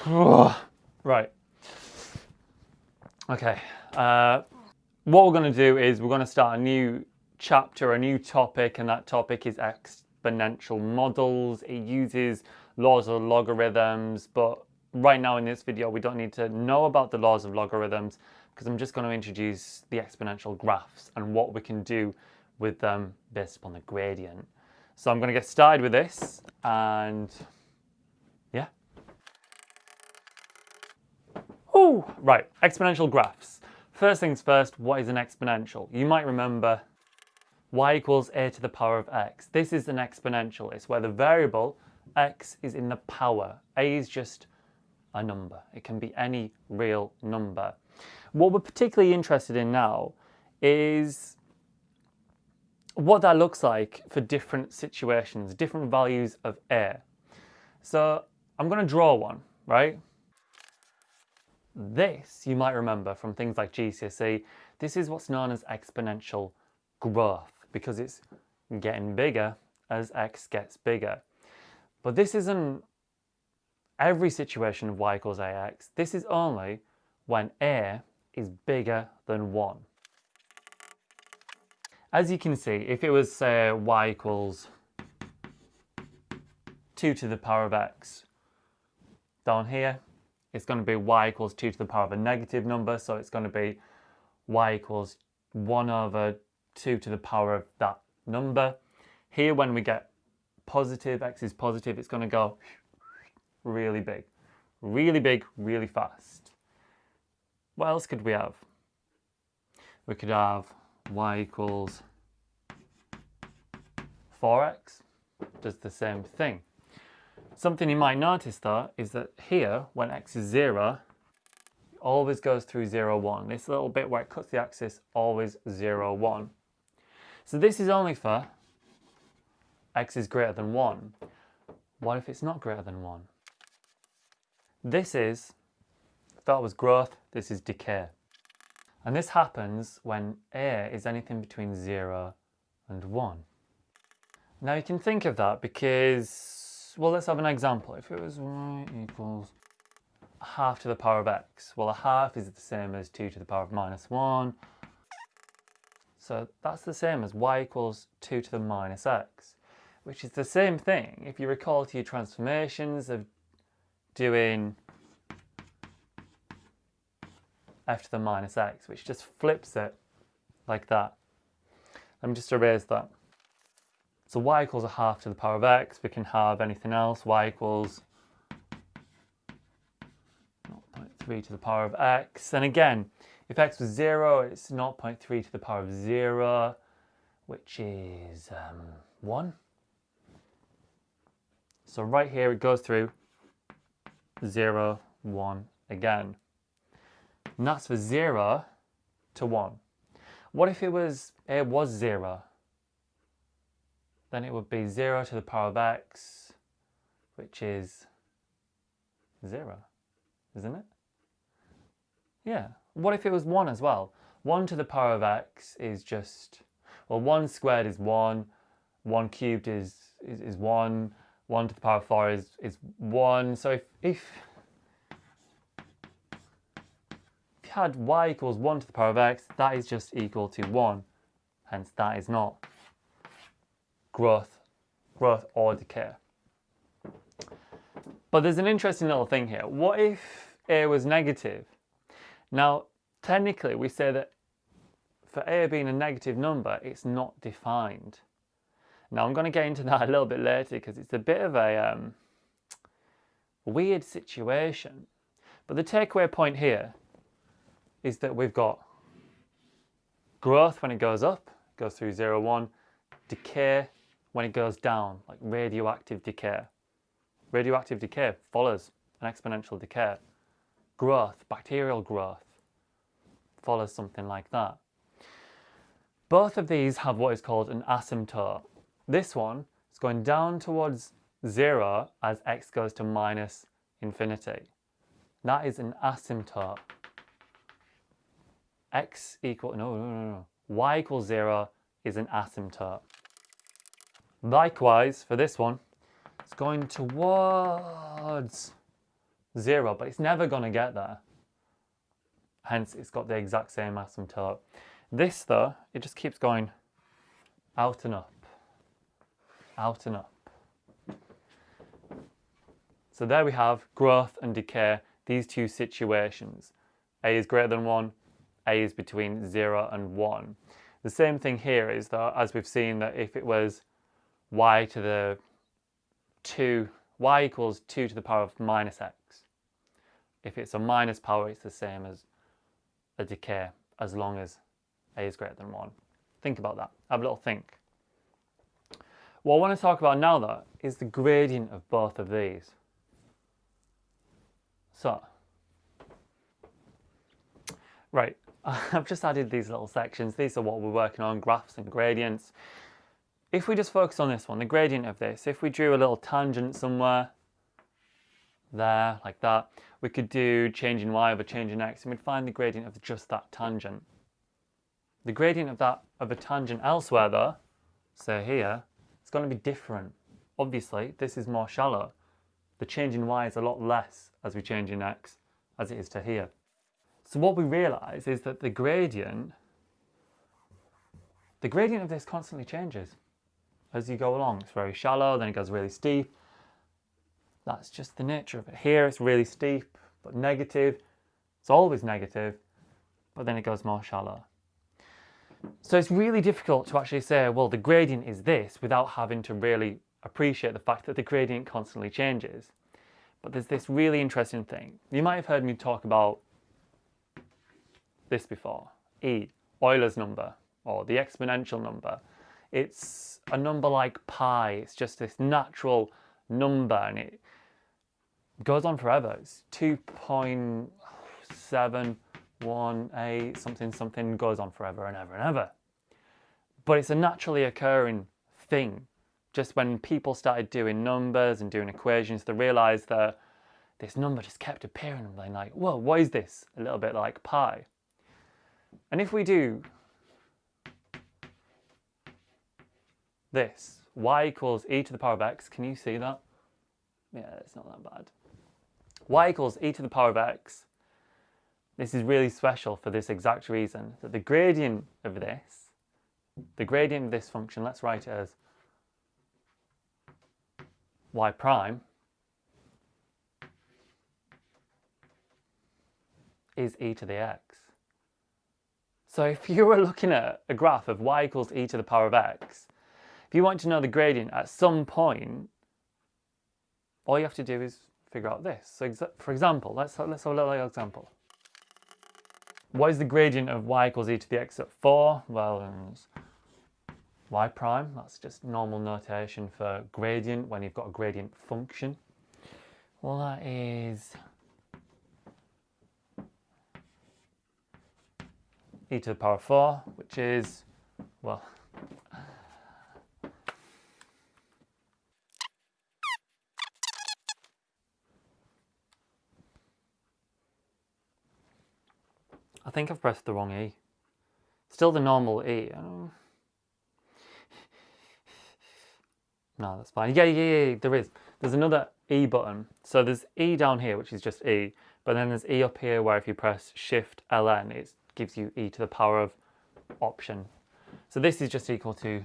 Right. Okay. What we're going to do is we're going to start a new chapter, a new topic, and that topic is exponential models. It uses laws of logarithms, but right now in this video we don't need to know about the laws of logarithms because I'm just going to introduce the exponential graphs and what we can do with them based upon the gradient. So I'm going to get started with this, and yeah. Oh, right, exponential graphs. First things first, what is an exponential? You might remember y equals a to the power of x. This is an exponential. It's where the variable x is in the power. A is just a number. It can be any real number. What we're particularly interested in now is what that looks like for different situations, different values of a. So I'm going to draw one, right? This, you might remember from things like GCSE, this is what's known as exponential growth because it's getting bigger as x gets bigger. But this isn't every situation of y equals ax. This is only when a is bigger than 1. As you can see, if it was, say, y equals 2 to the power of x, down here, it's going to be y equals 2 to the power of a negative number, so it's going to be y equals 1 over 2 to the power of that number. Here, when we get positive, x is positive, it's going to go really big, really fast. What else could we have? We could have y equals 4x, does the same thing. Something you might notice though is that here, when x is 0, it always goes through 0, 1. This little bit where it cuts the axis, always 0, 1. So this is only for x is greater than 1. What if it's not greater than 1? This is, if that was growth, this is decay. And this happens when a is anything between 0 and 1. Now you can think of that because, well, let's have an example. If it was y equals half to the power of x, well, a half is the same as 2 to the power of minus 1. So that's the same as y equals 2 to the minus x, which is the same thing. If you recall to your transformations of doing f to the minus x, which just flips it like that. Let me just erase that. So y equals a half to the power of x. We can have anything else. Y equals 0.3 to the power of x. And again, if x was 0, it's 0.3 to the power of 0, which is 1. So right here, it goes through 0, 1 again. And that's for 0 to 1. What if it was 0? Then it would be 0 to the power of x, which is 0, isn't it? Yeah. What if it was 1 as well? 1 to the power of x is just, well, 1 squared is 1, 1 cubed is 1, 1 to the power of 4 is 1. So if you had y equals 1 to the power of x, that is just equal to 1. Hence, that is not growth or decay. But there's an interesting little thing here. What if a was negative? Now, technically, we say that for a being a negative number, it's not defined. Now, I'm going to get into that a little bit later because it's a bit of a weird situation. But the takeaway point here is that we've got growth when it goes up, goes through 0, 1, decay when it goes down, like radioactive decay. Radioactive decay follows an exponential decay. Growth, bacterial growth, follows something like that. Both of these have what is called an asymptote. This one is going down towards 0 as x goes to minus infinity. That is an asymptote. X equal, no. Y equals 0 is an asymptote. Likewise, for this one, it's going towards 0, but it's never going to get there. Hence, it's got the exact same asymptote. This, though, it just keeps going out and up, out and up. So there we have growth and decay, these two situations. A is greater than 1, A is between 0 and 1. The same thing here is that, as we've seen, that if it was y to the 2, y equals 2 to the power of minus x. If it's a minus power, it's the same as a decay, as long as A is greater than 1. Think about that. Have a little think. What I want to talk about now, though, is the gradient of both of these. So, right, I've just added these little sections. These are what we're working on, graphs and gradients. If we just focus on this one, the gradient of this, if we drew a little tangent somewhere, there, like that, we could do change in y over change in x, and we'd find the gradient of just that tangent. The gradient of a tangent elsewhere, though, say here, it's going to be different. Obviously, this is more shallow. The change in y is a lot less as we change in x as it is to here. So what we realise is that the gradient of this constantly changes as you go along. It's very shallow, then it goes really steep. That's just the nature of it. Here it's really steep, but negative. It's always negative, but then it goes more shallow. So it's really difficult to actually say, well, the gradient is this, without having to really appreciate the fact that the gradient constantly changes. But there's this really interesting thing. You might have heard me talk about this before. E, Euler's number, or the exponential number. It's a number like pi. It's just this natural number, and it goes on forever. It's 2.718 something goes on forever and ever and ever. But it's a naturally occurring thing. Just when people started doing numbers and doing equations, they realised that this number just kept appearing, and they're like, whoa, what is this? A little bit like pi. And if we do this, y equals e to the power of x, can you see that? Yeah, it's not that bad. Y equals e to the power of x. This is really special for this exact reason, that the gradient of this function, let's write it as y prime, is e to the x. So if you were looking at a graph of y equals e to the power of x, if you want to know the gradient at some point, all you have to do is figure out this. So for example, let's have a little example. What is the gradient of y equals e to the x at 4? Well, it's y prime. That's just normal notation for gradient when you've got a gradient function. Well, that is e to the power of 4, which is, well, I think I've pressed the wrong E. Still the normal E. No, that's fine. Yeah, there is. There's another E button. So there's E down here, which is just E. But then there's E up here where if you press Shift LN, it gives you e to the power of option. So this is just equal to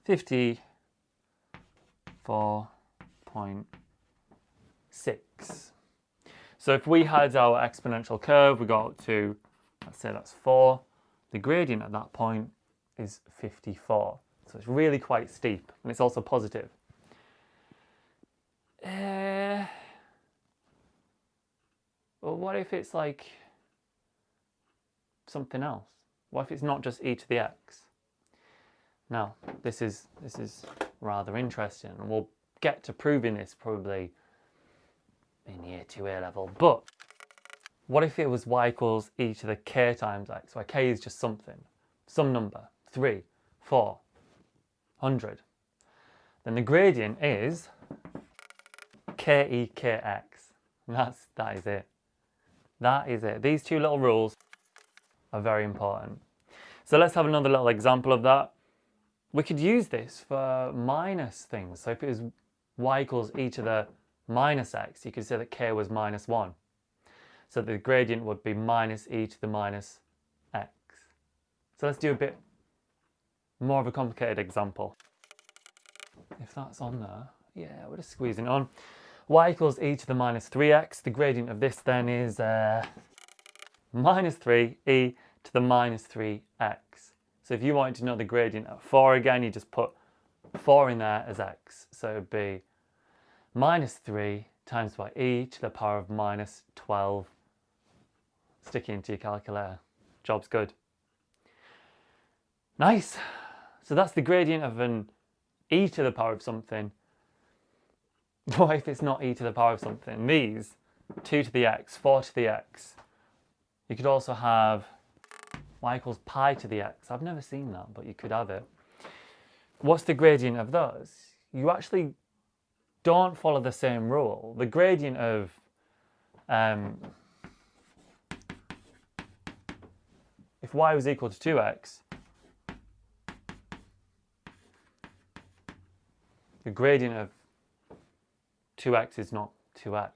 54.6. So if we had our exponential curve, we got to, let's say that's 4. The gradient at that point is 54. So it's really quite steep, and it's also positive. Well, what if it's like something else? What if it's not just e to the x? Now, this is rather interesting, and we'll get to proving this probably in year 2 A level. But what if it was y equals e to the k times x, where k is just something, some number, 3, 4, 100? Then the gradient is KEKX. That is it. That is it. These two little rules are very important. So let's have another little example of that. We could use this for minus things. So if it was y equals e to the minus x, you could say that k was minus 1. So the gradient would be minus e to the minus x. So let's do a bit more of a complicated example. If that's on there, yeah, we're just squeezing it on. Y equals e to the minus 3x. The gradient of this then is minus 3 e to the minus 3x. So if you wanted to know the gradient of 4 again, you just put 4 in there as x. So it would be minus 3 times by e to the power of minus 12. Stick it into your calculator. Job's good. Nice. So that's the gradient of an e to the power of something. What if it's not e to the power of something? These, 2 to the x, 4 to the x. You could also have y equals pi to the x. I've never seen that, but you could have it. What's the gradient of those? You actually don't follow the same rule. The gradient of if y was equal to 2x, the gradient of 2x is not 2x.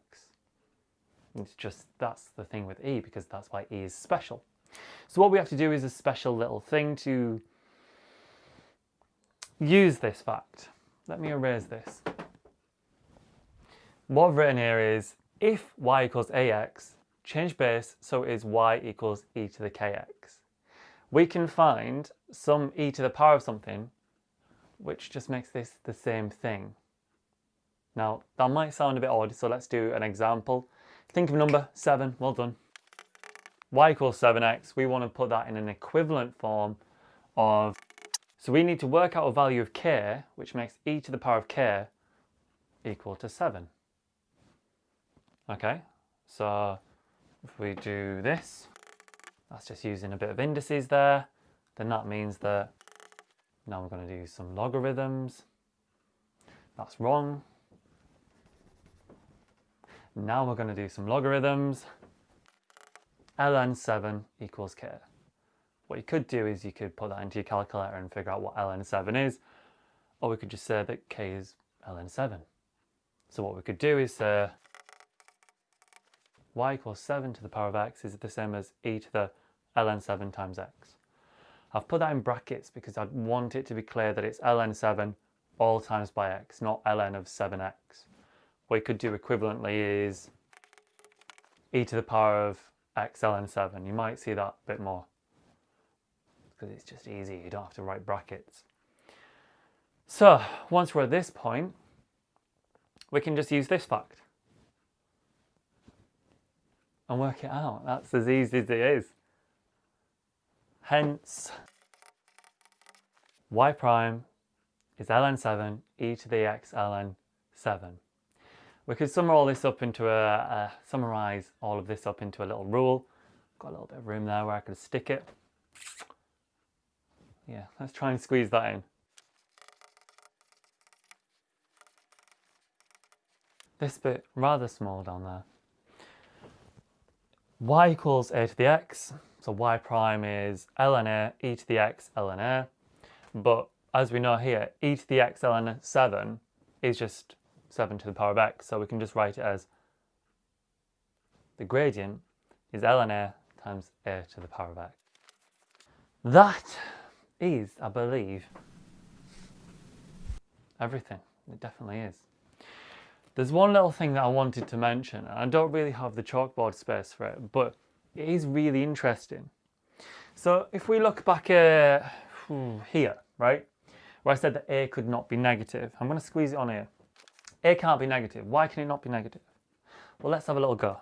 It's just, that's the thing with e, because that's why e is special. So what we have to do is a special little thing to use this fact. Let me erase this. What I've written here is, if y equals ax, change base so it is y equals e to the kx. We can find some e to the power of something, which just makes this the same thing. Now, that might sound a bit odd, so let's do an example. Think of a number, 7, well done. Y equals 7x, we want to put that in an equivalent form of, so we need to work out a value of k, which makes e to the power of k equal to 7. Okay, so if we do this, that's just using a bit of indices there, then that means that now we're going to do some logarithms. That's wrong. Now we're going to do some logarithms. ln 7 equals k. What you could do is you could put that into your calculator and figure out what ln 7 is, or we could just say that k is ln 7. So what we could do is say y equals 7 to the power of x is the same as e to the ln 7 times x. I've put that in brackets because I want it to be clear that it's ln 7 all times by x, not ln of 7x. What you could do equivalently is e to the power of x ln 7. You might see that a bit more because it's just easy, you don't have to write brackets. So once we're at this point, we can just use this fact and work it out. That's as easy as it is. Hence, y prime is ln 7 e to the x ln 7. We could summarize all of this up into a little rule. Got a little bit of room there where I could stick it. Yeah, let's try and squeeze that in. This bit rather small down there. Y equals a to the x, so y prime is ln a e to the x ln a, but as we know here, e to the x ln 7 is just 7 to the power of x, so we can just write it as the gradient is ln a times a to the power of x. That is, I believe, everything. It definitely is. There's one little thing that I wanted to mention, and I don't really have the chalkboard space for it, but it is really interesting. So if we look back here, right, where I said that a could not be negative, I'm going to squeeze it on here. A can't be negative. Why can it not be negative? Well, let's have a little go.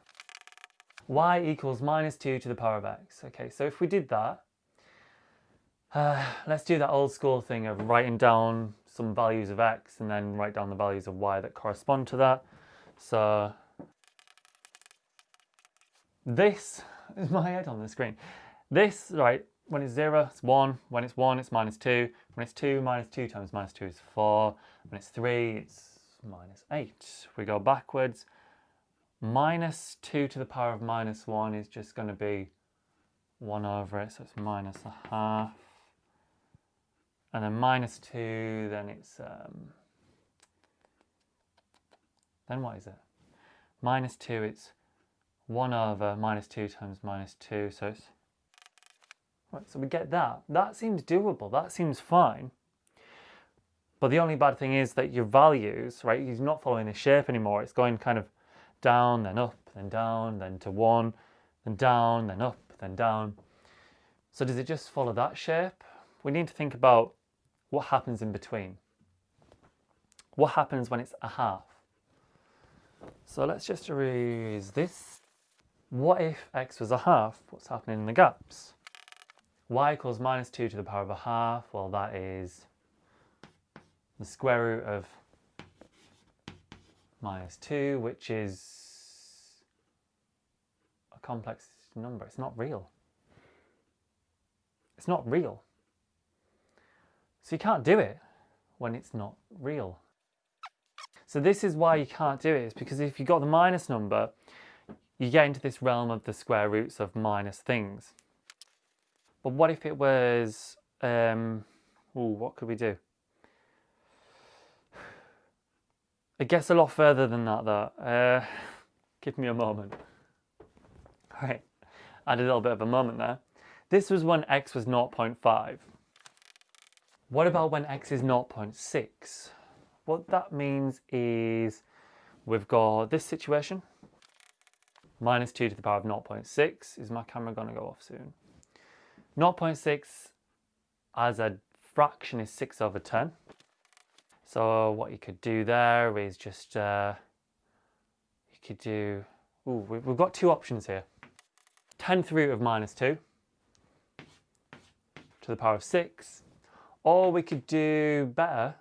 Y equals minus 2 to the power of x. Okay, so if we did that, let's do that old school thing of writing down some values of x and then write down the values of y that correspond to that. So this is my head on the screen. This, right, when it's 0, it's 1. When it's 1, it's minus 2. When it's 2, minus 2 times minus 2 is 4. When it's 3, it's minus 8. We go backwards. Minus 2 to the power of minus 1 is just going to be 1 over it, so it's minus a half. And then minus 2, then it's then what is it? Minus 2, it's 1 over minus 2 times minus 2, so it's... Right, so we get that. That seems doable, that seems fine. But the only bad thing is that your values, right, you're not following the shape anymore. It's going kind of down, then up, then down, then to 1, then down, then up, then down. So does it just follow that shape? We need to think about what happens in between. What happens when it's a half? So let's just erase this. What if x was a half? What's happening in the gaps? Y equals minus 2 to the power of a half. Well, that is the square root of minus 2, which is a complex number. It's not real. It's not real. So you can't do it when it's not real. So this is why you can't do it. It's because if you got the minus number, you get into this realm of the square roots of minus things. But what if it was, what could we do? It gets a lot further than that though. Give me a moment. All right, I had a little bit of a moment there. This was when x was 0.5. What about when x is 0.6? What that means is we've got this situation. Minus 2 to the power of 0.6. Is my camera going to go off soon? 0.6 as a fraction is 6 over 10. So what you could do there is just, you could do, we've got two options here. 10th root of minus 2 to the power of 6. Or we could do better,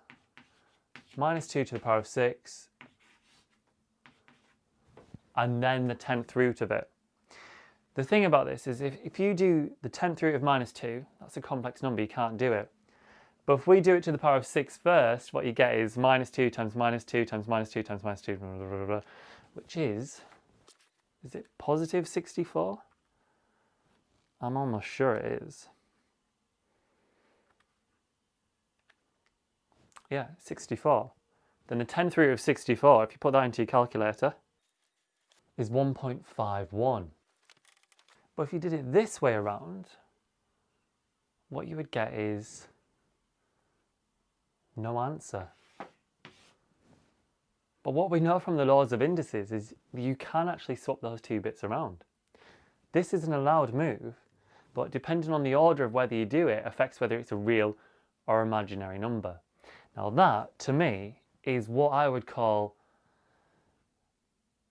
minus 2 to the power of 6, and then the 10th root of it. The thing about this is if you do the 10th root of minus 2, that's a complex number, you can't do it. But if we do it to the power of 6 first, what you get is minus 2 times minus 2 times minus 2 times minus 2, blah, blah, blah, blah, which is it positive 64? I'm almost sure it is. Yeah, 64. Then the 10th root of 64, if you put that into your calculator, is 1.51. But if you did it this way around, what you would get is no answer. But what we know from the laws of indices is you can actually swap those two bits around. This is an allowed move, but depending on the order of whether you do it affects whether it's a real or imaginary number. Now that, to me, is what I would call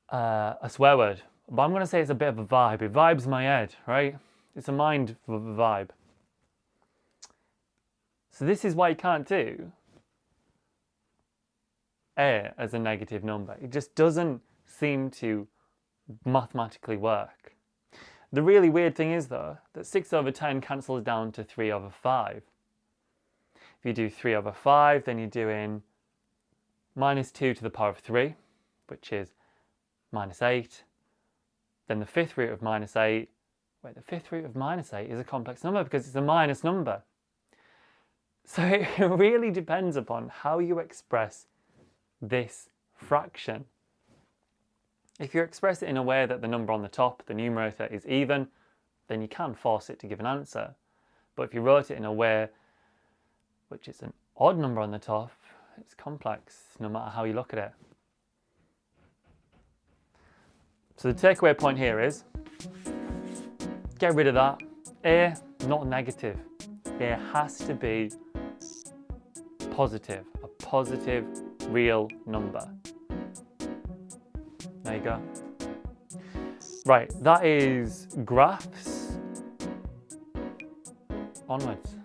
a swear word. But I'm going to say it's a bit of a vibe. It vibes my head, right? It's a mind vibe. So this is why you can't do A as a negative number. It just doesn't seem to mathematically work. The really weird thing is, though, that 6 over 10 cancels down to 3 over 5. If you do 3 over 5, then you're doing minus 2 to the power of 3, which is minus 8. Then the 5th root of minus 8. Wait, the 5th root of minus 8 is a complex number because it's a minus number. So it really depends upon how you express this fraction. If you express it in a way that the number on the top, the numerator, is even, then you can force it to give an answer. But if you wrote it in a way which is an odd number on the top, it's complex no matter how you look at it. So the takeaway point here is, get rid of that. A, not negative. A has to be positive, a positive real number. There you go. Right, that is graphs. Onwards.